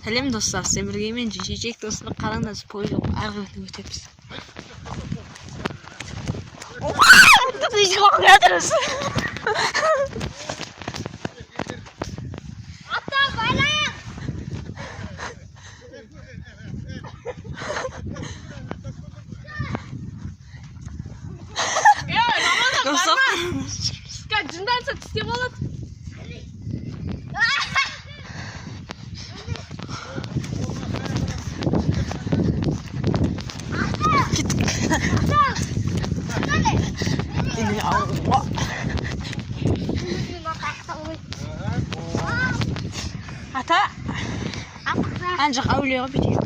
Сәлем достар, Семіргеймен жекжек достар қараңыз пойыз арғы өтеміз. Тут не жауап жатырмыз. Ата, бала! Достар, Жынданса тістеп алады. Ата, ан жақ әулиеға бүйдейік.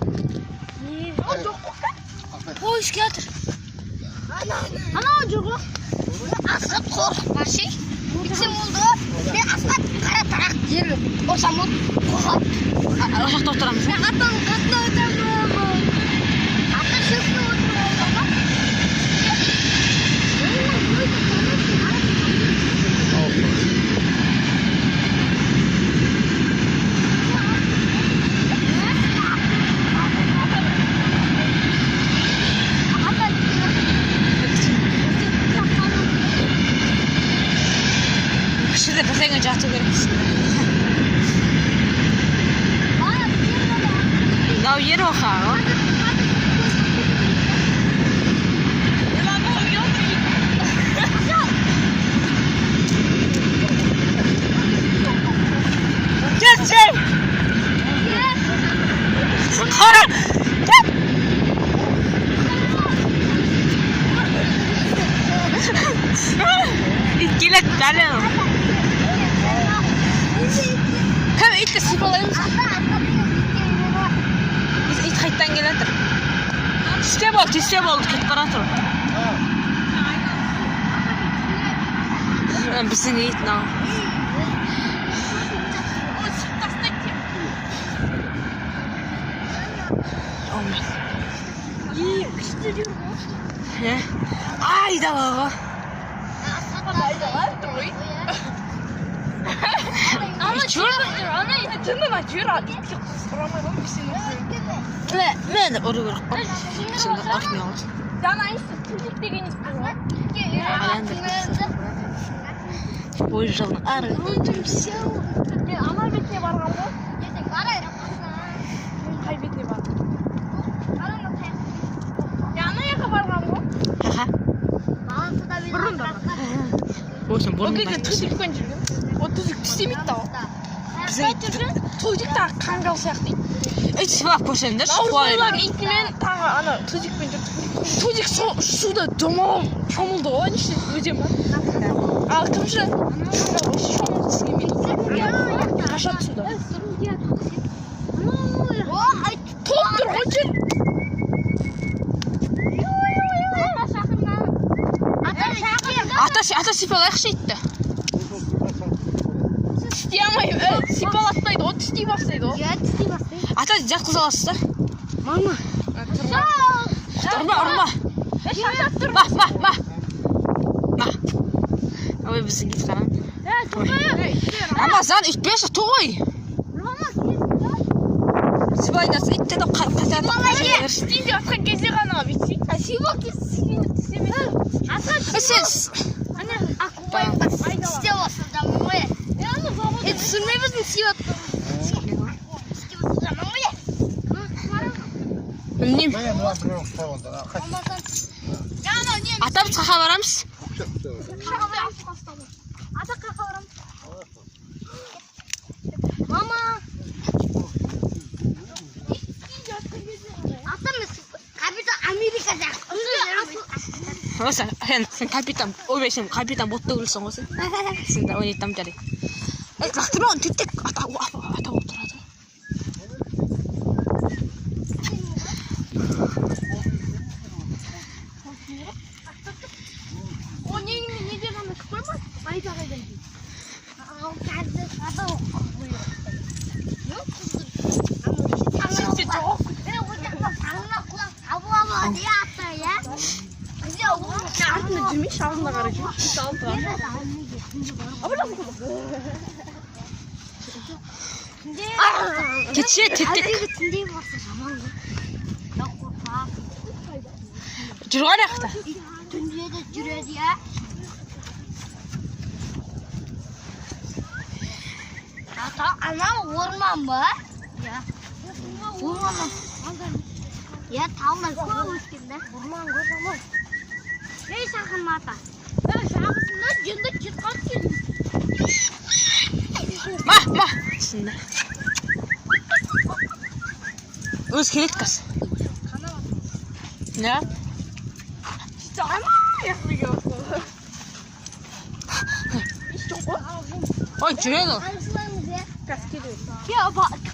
Пойыз келатыр. Анау жоқ. Асқат қорқмашы. Бітсем болды. Мен асқат қара тарақ жер. Осам от қоғат. Ошақта отырамыз. Мен аттан қатына отырамын. Аттан шықны отырамын. Şimdi bir жату керексің. Мынау ер оқа, ғой. Кетсем! Қара! İt келеді, дәлі. Кәм итті сипалаймыз. Ит қайттан келетір. Түсте болды, кетіп баратыр. Біздің ит нау. Айда баба. Мен де ұры көріп қап. Şimdi ақмей алды. Жана исі түлік деген исі бар. Пойыз жолының ары өтеміз. Ана бетіне барған ғой. Қай бетіне бардың? Ана яқа барған ғой. Аха. Бұрында. Осың Ол бұрын кезде түзікпен жүрген. Ол түзік істемейді тау. Түзік тағы қанғал сияқты ит. Ит сыбап көрсеңдер. Наурызбайлар итімен тағы ана түзікпен жүрді. Түзік суда домалап шомылды ғой, неше өзен бар. Ал кімші шомылды сіңемейді. Қашады суда. Толып тұр ғой жер. Ата сипалайықшы итті. Тістей алмайым, сипалатпайды ғой, тістей бастайды ғой. Ата жатқыза аласыздар. Мама. Ұрма. Ба. Ой, біздің ит қарам. Рамазан, үйтпеші, той. Сипайдасы, итті де қатады. Тістейді атқан кезде ғана бетсей. Сипал тістемейді. Тісте болсын дамымай. Түсірмей біздің сипат. Білмейм. Ата біз қақа барамыз. Ата қақа барамыз. Мама. Атамыз капитан Америка жақсы. Осы, сен капитан, ойбай сен капитан ботты өлсің ғой сен. Сен де ойнайтам жарай. Лақтырма оны теттек. Ата болып тұрады. О, неге ғана қоймай? Қайда дейді. Ал қазір ата қойып. Сізде жоқ. Мен ол жақта таңына құлақ табу алады я ата, я? Артына жүрмей, шағында қарай жүр. Кетші, теттек. Түндей болса жаман ғой. Жүрген яқта. Түнде де жүреді, я. Ана орман ба? Я. Орман. Я таулар көп өткенде. Орман көп орман. Ей шақырма ата. Шақырсында жынды жетқан келді. Ма. Сында. Өз керек қас. Ne? Ой, жүреді ол.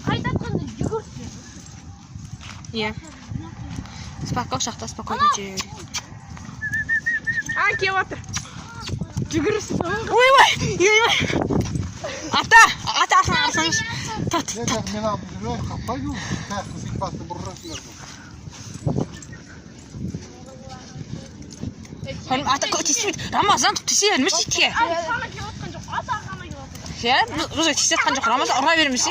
Қайтатқанда жүгірсін. Иә. Спокойно шақта, спокойно жүреді. Келіп отыр. Жүгірсін. Ой. Ата арсаңыз. Тат. Мен алып жүрген қаппайды ол. Тәқті сипатты бұрырасыңдар бұл. Ата тиіспейді. Рамазан тиісе бермес итке. Сана келіп отқан жоқ. Ата ғана келіп отыр. Иә, өзі тиісе жатқан жоқ. Рамазан ұра бермесе.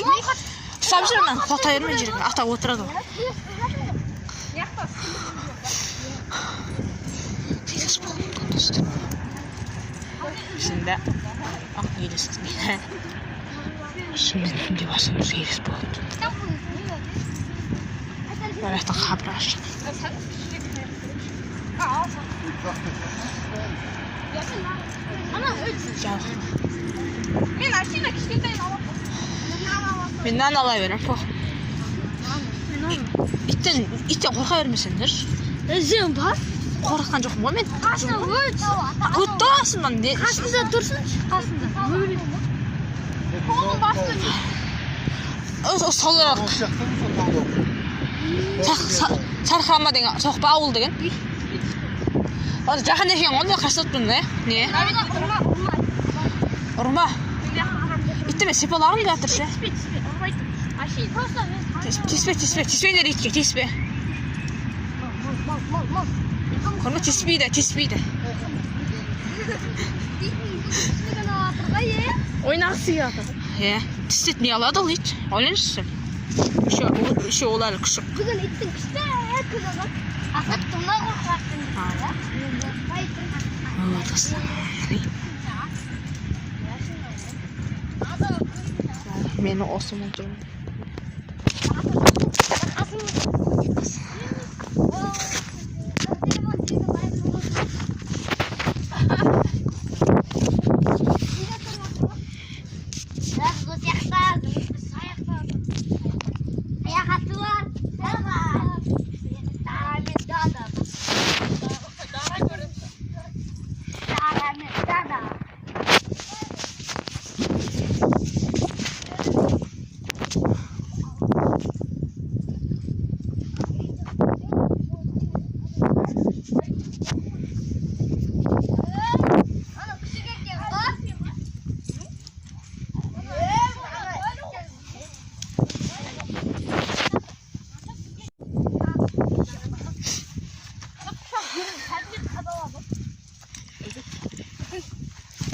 Ұстап жүрмін, қоқтай бермей жүрген. Ата отырады ол. Серіс болған досты. Сында. Ақ елесіз. Шынымен түнде басым серіс болды. Бәрәқтің қабыры ашық. Жау. Мен Асина кішкентайын алып. Мен нан ала берем, по. Иттен қорқа бермесеңдер. Өзің бар? Қорққан жоқпын ғой мен. Қасында өт. Өтті асымнан. Қасында тұрсын. Қасында. Қолын басты. Солырақ. Ол сияқты сол таулау. Сарқырама деген, соқпа ауыл деген. Жақын екен онда қашсатпын да, не? Ұрма. Иттіме сипаларым жатыр ше. Тиспеңдер итке, тиспе. Көрме тиспейді. Ойнағысы келіп. Тістетмей алады ол ит. Ойлаңызшы. Үшеу ол әлі күшік. Бүгін иттің күшті күні ғой. Асат тұмна қорқақтың. Мені осы мұн жүрмін.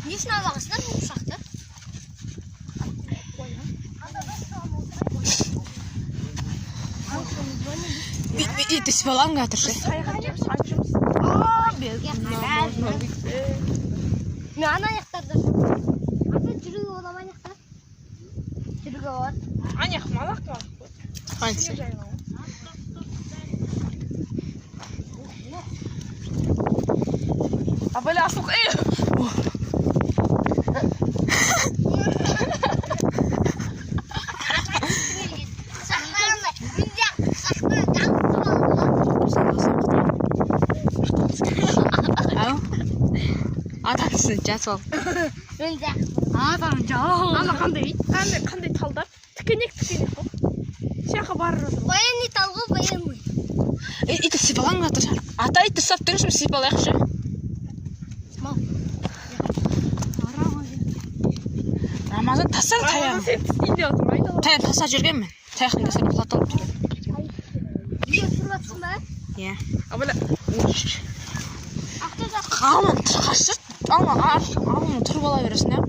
Несін алағысындар бұл ұшақты? Ит сипаларым жатыр ше. Мен ана аяқтарда жүрмін. Ата жүрігі олама аяқтар. Жүрігі олар. Аяқ малақ бар. Қайсы? Абайлы асық. Атамсың жасыл. Ана қандай талдар? Тікенек қой. Сияққа барыр отыр. Баян ит алғы, баян ой. Иті сипаларым жатыр. Ата итті ұстап тұрыңыз, сипалайық ше. Рамазан тасар таяғым. Сен тістейде отыр, айдала. Таяғым таса жүрген мен. Таяқтың тасар құлаталып жүрген. Үйге тұрып атсың ба? Иә. Абайлы. Қалың қашыр. Алма тұрып ала бересің, ja?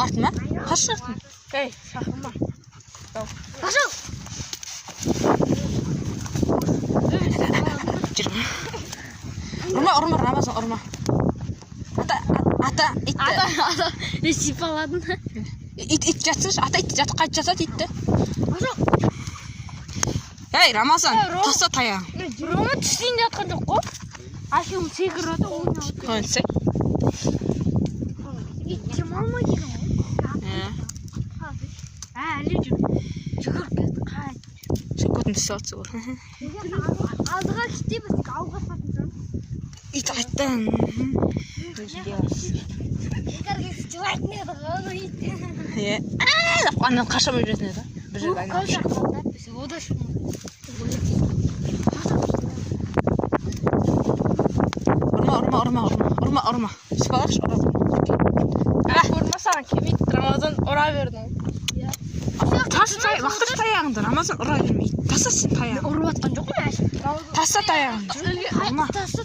Артыма? Қашыр артын. Ей, шақырма. Пошел. Жүр. Урма, Рамазан, урма. Ата, ит. Ата, не сипаладың. Ит жатсыншы, ата ит жатып қайтып жатады итті. Пошел. Ей, Рамазан, таста таяғын. Рома түсінде жатқан жоқ қой. Ашуым секірді ойнап. Қойынсы. Итчем алмай деген ғой. Әлі жүр. Жүгіріп кетті. Қайт. Көтін түсі атсы бұл. Алдыға кетеміз, алға сатып. Ит қайттан. Егерге жылайтын еді ғаны ит. Аннан қашамай жүретін еді. Бір жерге айналып шығып. Ода Урма. Сипалақшы, урма. Ұрма саған келмейді. Рамазан ұра берді. Вақтыр таяғыңды, Рамазан ұра бермейді. Таса сен таяғын. ұрып атқан жоқ қой әші. Таса таяғыңды. Урма. Тасы.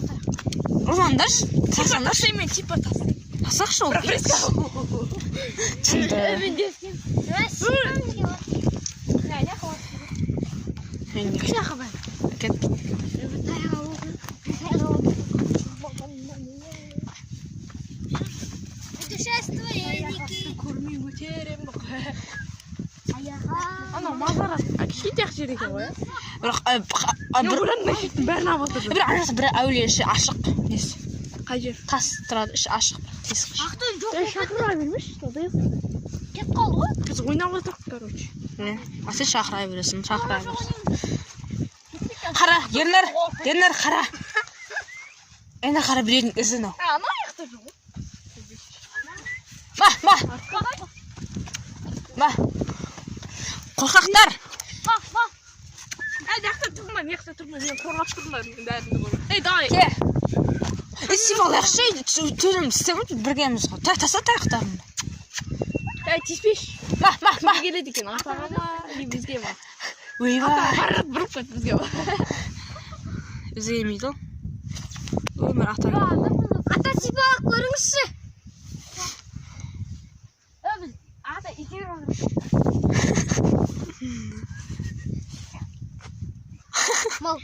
Урмандаршы. Тасаңдаршы. Тасаймен типа тасай. Тасақшы ол. Түсінді. Кет. Көрмей өтерем. Ана мазара кішкентай жер екен ғой. Бірақ Бәрін алып отыр. бір арасы бір әулие іші ашық. Несі? Қай жер? Тас тұрады, іші ашық. Тесік. Ақтан жоқ. Шақыра бермеші. Кет қалды ғой. Біз ойнап отырмық, короче. А сен шақыра бересің, шақыра бересің. Қара, Ернар қара. Ена қара біреудің ізін ау. Ана аяқта жоқ. Ба. Қорқақтар. Аяқта тұрма, мен қорғап тұрмын. Ей, давай. Ке. Сипалақшы, төлім істемейді, біргеміз ғой. Таса таяқтарымды. Ей, тиіспеш. Ба. Келеді екен, атаға ма, не бізге ма? Ойбай. Қарып бұрып қойды бізге ма? Бізге емейді ол. Өмір атаға. Ата сипалақ көріңізші. Ата, итер olur. Mal.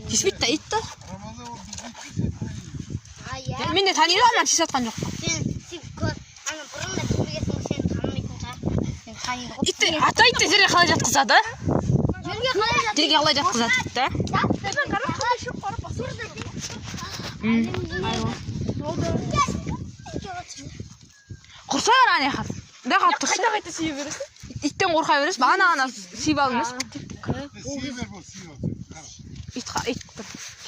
Тиіспейді да, итті. Ramazan o bizim Мен де таниды, ана тиіс атқан жоқ. Сен ана бұрында көргесің сен танымайтын шығар. Сен таниды ғой. Итті, ата итті жерге қалай жатқызады? Жерге қалай жатыр? Жерге қалай жатқызады итті? Құрсайыр ане қаз. Да қалып тұрсын. Қайта сүйе бересің. Иттен қорқа бересіз, бағана сүйіп алыңыз. Сивер bu Sivas. Ит бір.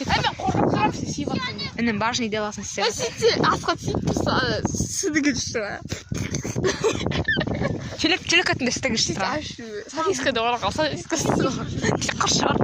Ай, мен қорқып тұрам, сен сүйіп атқан. Інім бажын иде аласын істе. Сөйтсе, асқа тиіп тұрса, сүйдігі жүрші. Чөлек өтінде істегі жүрші. Сосискада орақ ал, сосискада. Құршы бар.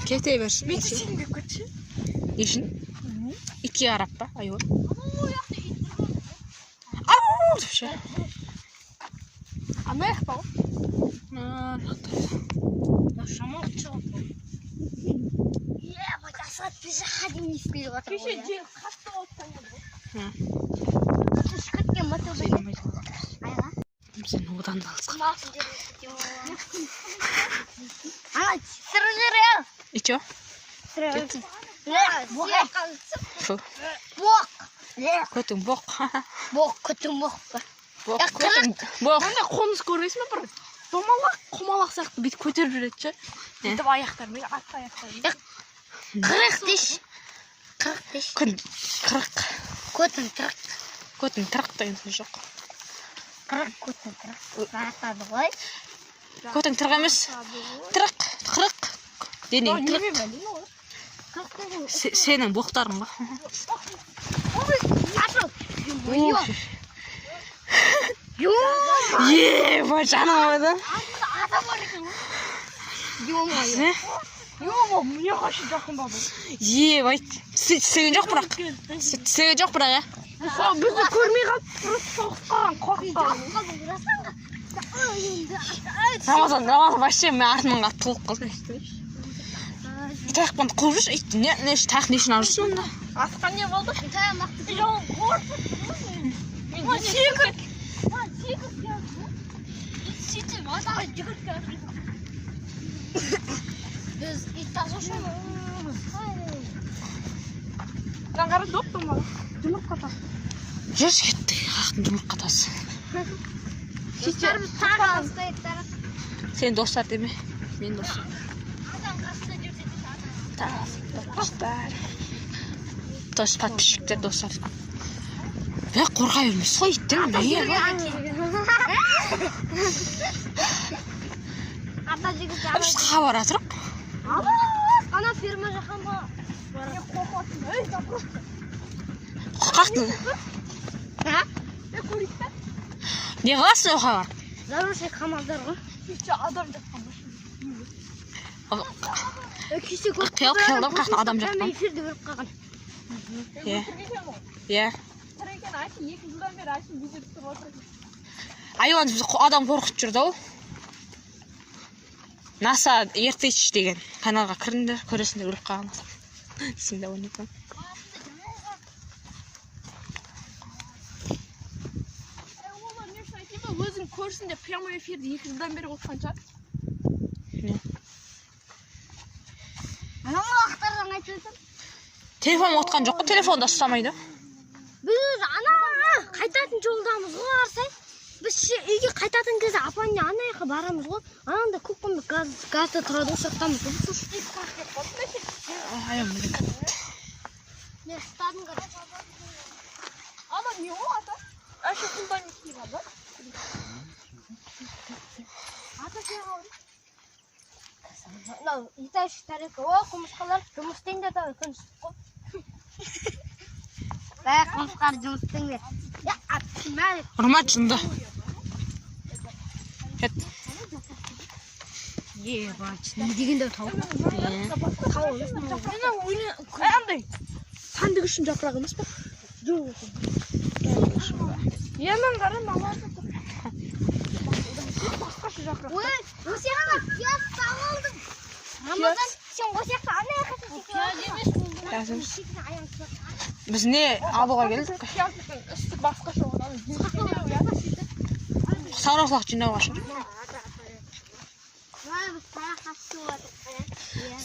Кете берші. Мен сен деп көтші. Ешін? Итке қарап па? Айуы. Ау! Депші. Ана аяқ па ғой? Шамал шығып. Асат бізі хадим не спейді ғатыр ғой. Кеше жел қатты болып таңады ғой. Шықыткен баты ғой. Айға. Сен одан да алысқа. Ана, сыры я. И чё? Бок. Көтің боқ. Бок, көтің бок. Боқ. Анда қоныс көресің бе бір? Құмалақ сияқты бүйтіп көтеріп жүреді ше. Бүйтіп аяқтармен, атты аяқтармен. Қырық деш. Қырық деш. Қырық. Көтің қырық. Көтің қырық деген сөз жоқ. Қырық, көтің қырық. Аяқтарды ғой. Көтің қырық емес. Қырық. Денең қырық. Сенің боқтарың ба? Ашыл. Ба, жаным ойды. Ата бар екен. Ёо, мне хаши жакын бабы. Ебать. Тістеген жоқ бірақ. Тістеген жоқ бірақ, Сол бізді көрмей қалып, просто соғып қалған, қорқып қалған. Рамазан вообще мен артымнан қатты толып қалды. Таяқпен қуып жүрші, итті не таяқ не үшін алып жүрсің онда? Асыққан не болды? Таяқты Жоқ, қорқып. Мен секіріп. сөйтіп атаға жүгіріп келатыр. Біз ит тасушымыз. Мына қара доптың бала. Жұмыртқа тас. Жүрші кетті, қақтың жұмыртқа тасы. Достарымыз тағы алыстайды. Сен достар деме, мен достар. Адам қасында жүрсе Достар. Дос подписчиктер достар. Бәк қорқа бермес қой иттен. ата жігіт Біз қабар атырық. ана ферма жаққан ба? Қақтың. Не қыласың о қабар? Заруши қамалдар ғой. Күйші адам жатқан Күйші көп Қиялдым қақтың адам жатқан. эфирді көріп қалған. Иә. Тіреген айтын, 2 жылдан бері айтын видео түсіп отырды. Айуан адам қорқытып жүрді ол. NASA ертейші деген каналға кіріңдер, көресіңдер өліп қалған. Түсімде ойнайтын. Олар не үшін айтайын ба, өзің көрсін деп прямой эфирді 2 жылдан бері отқан шығар. Анау уақыттардан айтып өтіп. Телефон отқан жоқ қой, телефонда ұстамайды. Біз ана қайтатын жолдамыз ғой арсай. Біз үйге қайтатын кезде апанне ана жаққа барамыз ғой. Ананда көп қымбет газда тұрады осы жақтамыз. Айуан білген. Мен ұстадым ғой. Ана не ол ата? Әші фундамент киген ба? Ата сен қалды. Мынау итайшы тарелка. О, құмырсқалар жұмыс істеңдер да күн ыстық қой. Бәк құмырсқалар жұмыс істеңдер. Я, мәлік. Ұрмат жынды. Кет. Ебать, не дегенде тауық. Андай, сәндік үшін жапырақ емес па? Жоқ. Емен қара мамасы тұр. Басқашы жапырақ. Ой, осы яққа пияз сағылдым. Рамазан, сен осы яққа ана яққа Біз не алуға келдік? Пияздың үсті басқаша оған. Сарықлақ жинауға шығыр.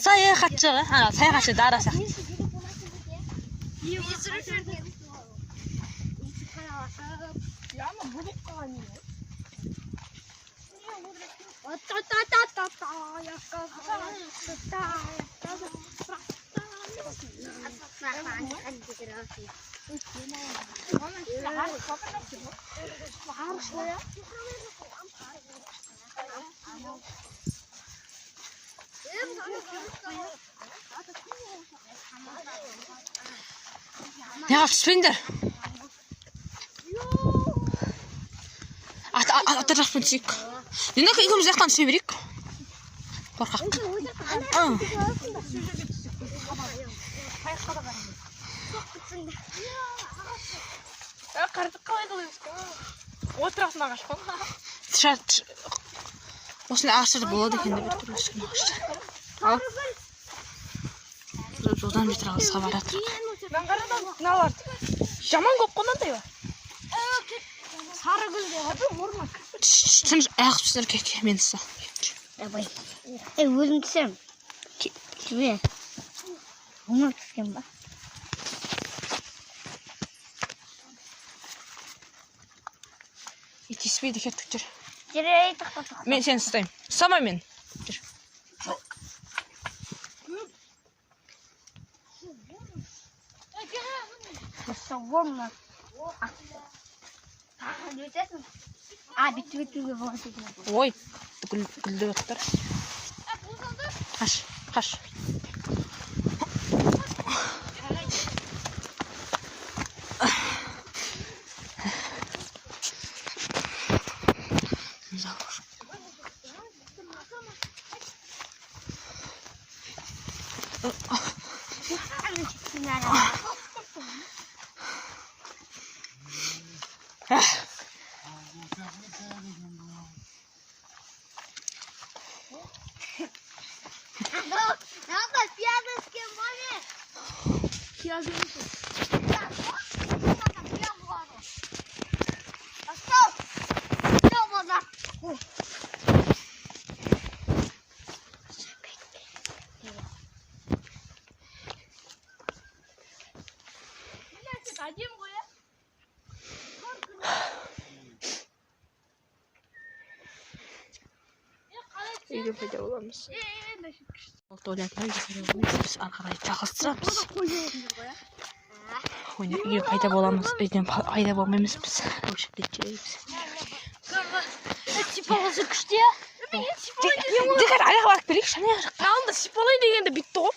Саяхатшыға, саяхатшы дара сияқты. Яма бұлып қалған не? Неға түспеңдер? Ата жақпен түсейік. Енді екеуміз жақтан түсе берейік. Қорқақ. Қартық қалай қылайыз қа? Отырасына қашқан. Осындай ағаштар болады екен деп өтір өскен ағаштар. Ал. Жолдан бетір ағысқа барады. Мен қарадам, мыналар жаман көп қонандай ба? Сары гүлде Мұрма Тыныш аяқ түстер кек, мен ұста. Абай. Өзім түсем. Кебе. Ғұмыр түскен ба? Тиіспейді кеттік жүр. Жүрей тоқтатық. Мен сені ұстаймын. Ұстамай мен. Жүр. Соғырма. Өтесің? Бітті-бітті болады екен. Ой, гүлді өттір. Қаш, қаш. Үйге пайда боламыз. Біз ары қарай жалғастырамыз. Үйге пайда боламыз. Үйден пайда болмаймыз біз. Өшіп кетеміз. Сипаласы күшті. Дегер аяға барып берейік, шана жаққа. Анда сипалай дегенде битті ғой.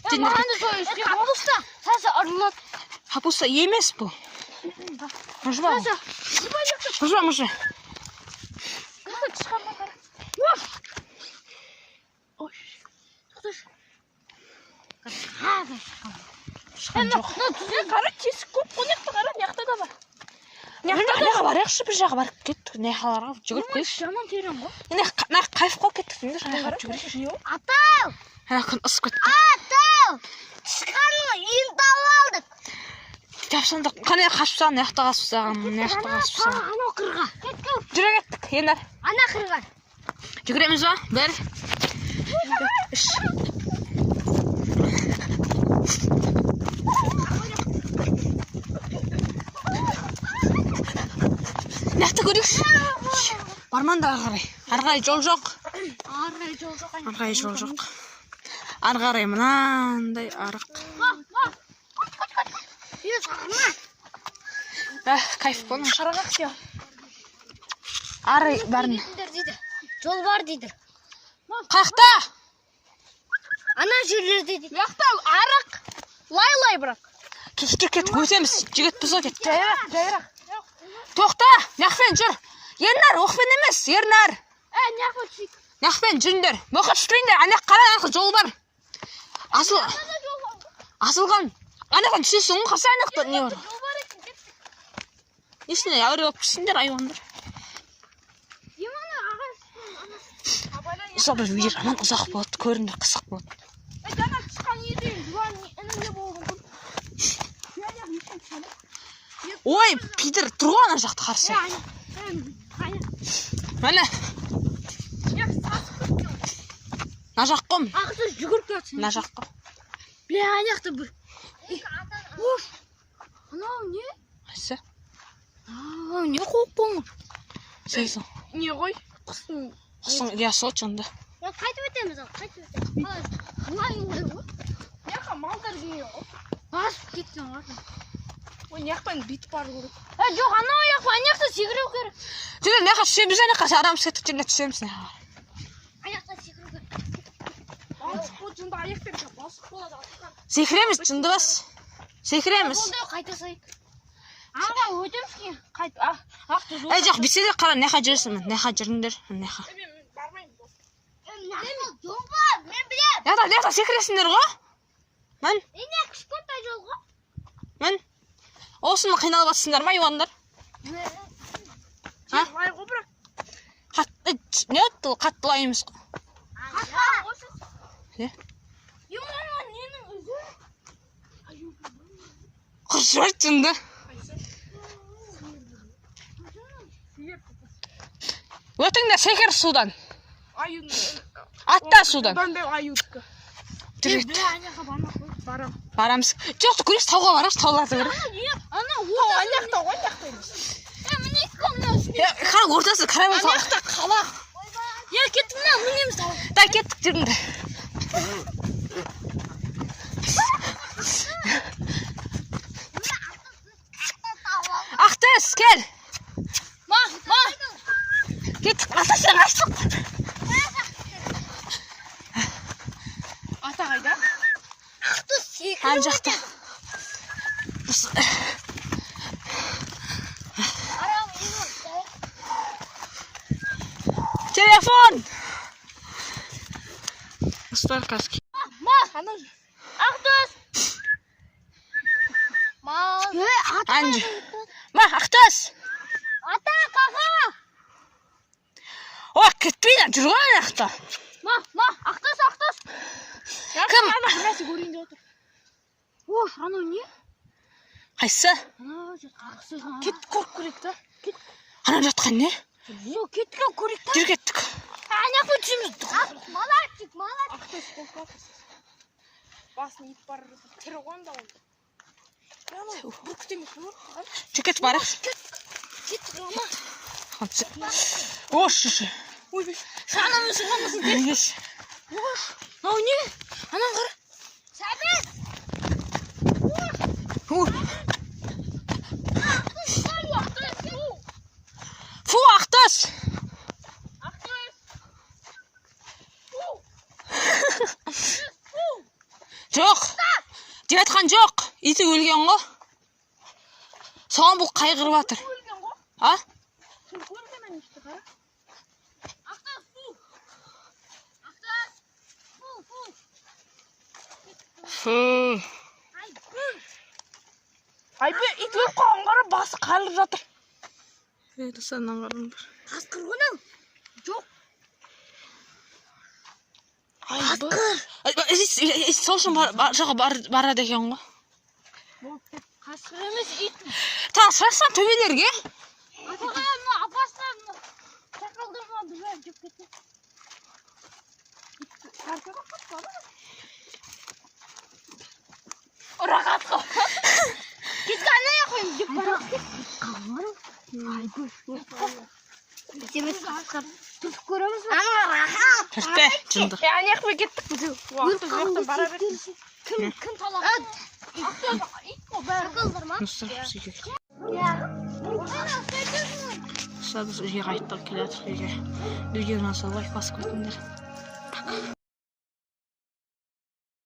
Капуста. Сасы ұрылады. Капуста емес бұл. Мұжба. Мұжба. Шыққан жоқ. Қара тесік көп қонекті қара, неқта да бар. Неқта барайықшы, бір жаққа барып кеттік. Неқаларға жүгіріп келші. Жаман терен ғой. Неқ қайып қол кеттік. Неқаларға жүгіріп. Атау! Күн ысып кетті. Атау! Тышқанның үйін тауып алдық. Тапсандық. Қане қашпсаған, неқта қашпсаған, неқта қашпсаған. Ана қырға. Жүре кеттік, ендер. Ана қырға. Жүгіреміз ба? Бір. Үш. Неқта көрейікші. Барман да ары қарай. Ары қарай жол жоқ. Ары қарай жол жоқ. Ары қарай мынандай арық. Кайф болың. Қарағақ сия. Ары барын. Жол бар дейді. Қақта? Ана жерлер дейді. Яқта арық. Лай бірақ. Кет, өтеміз. Жігіт біз өтет. Жайрақ. Тоқта, нақпен жүр. Ернар, оқпен емес, ернар. Нақпен жүріндер. Мұқыт шүтіріңдер, анақ қара анақы жол бар. Асылған. Анақтан түсесің, қаса анақта не бар? Несіне, әуре болып кірсіңдер, айуандар. Ұзақ бір үйдер, аман ұзақ болады, көріндер, қысық болады. Жаңа тышқан еден, жуан інінде болдың. Ой, Питер, тұрғы ана жақты қарсы. Мәне. На жақ қом. Ақсы жүгіріп кетсін. На жақ қом. Бля, аяқты бір. Ош. Анау не? Қайсы? Не қоп болмыр? Сейсің. Не ғой? Құсың, я сол чынды. Қайтып өтеміз ал, қайтып өтеміз. Бұлай өлі ғой. Неқа малдар дейі ғой. Басып кетсің ғой. Ой, неқпен бит бар көріп. Жоқ, анау аяқ па, аяқта секіру керек. Жүре, неқа түсеміз, неқа арамыз кеттік жеріне түсеміз. Аяқта секіру керек. Басық бол, жынды аяқпен басық болады. Секіреміз, жынды бас. Секіреміз. Болды, қайта сайық. Аға, өтеміз кен. Қайт, ақты жол. Жоқ, бітседер қара, неқа жүресің, неқа жүріңдер, неқа. Мен бармайын. Жол бар, мен білем. Неқта секіресіңдер ғой? Мен? Ене кішкентай жол ғой. Мен? Осыны қиналып атсыңдар ма, айуандар? Лай ғой бірақ. Не өтті, қаттылаймыз ғой. Не? Емана, ненің өзі? Құршы жынды. Өтіңдер секір судан. Атта судан. Ben de ayutku. Жүрет. Барам. Барамыз. Жоқты көрес, тауға барамыз, тауларды көріп. Ана, Анақта ғой, анақта емес. міне көмнің. Қара ортасы, қарабыл тау. Анақта қала. Кеттім мына, мінеміз тау. Да, кеттік жүріңдер. Ақтыз, кел. Кеттік, атасың, аштық. Ата қайда? Ан жақта. Телефон! Стой, каски. Ақтөс. Ата. Анжы. Ма, Ақтөс. Ата, қаға. О, кетпейді, жүрген жақта. Ақтөс. Кім? Ана бірнәрсе көрейін деп отыр. Анау не? Қайсы? Анау қақсы. Кет көріп көрейік та. Ана жатқан не? Кеткен көрейік та. Жүр кеттік. Аяқпен түсеміз. Малатчик. Ақтөс қорқақ. Басын ит бар. Тірі қонда ол. Бұл күтеміз бұл. Жүр кетіп барық. Кет, ана. Ош. Ой, шанамыз қылмасын. Егеш. Ау не? Анан қара. Сәбет. Фу, Ақтөс. Жоқ. Деп айтқан жоқ. Иті өлген ғой. Соған бұл қайғырып жатыр. А? Фу. Айбе, ит өліп қалған қара басы қалып жатыр. Сенен қарым бар. Қасқыр ғынау. Жоқ. Сол үшін жаққа барады екен ғой. Қасқыр емес ит. Тағы сұрасам төбелерге. Апастан шақалдырмады жеп кетті. Рақатқа. Кетті анaya қойым деп барамыз. Қалмарым. Бітеміз қасқыр. Түп көреміз ба? Ана рахат. Түртпе, жынды. Аяқпен кеттік біз. Уақытты жоқтан бара берсін. Кім талап? Ит қой бәрі қылдырма. Нұстырып сөйге. Біз үйге қайттық келе жатырық үйге. Үйге насыл лайк басып көтіңдер.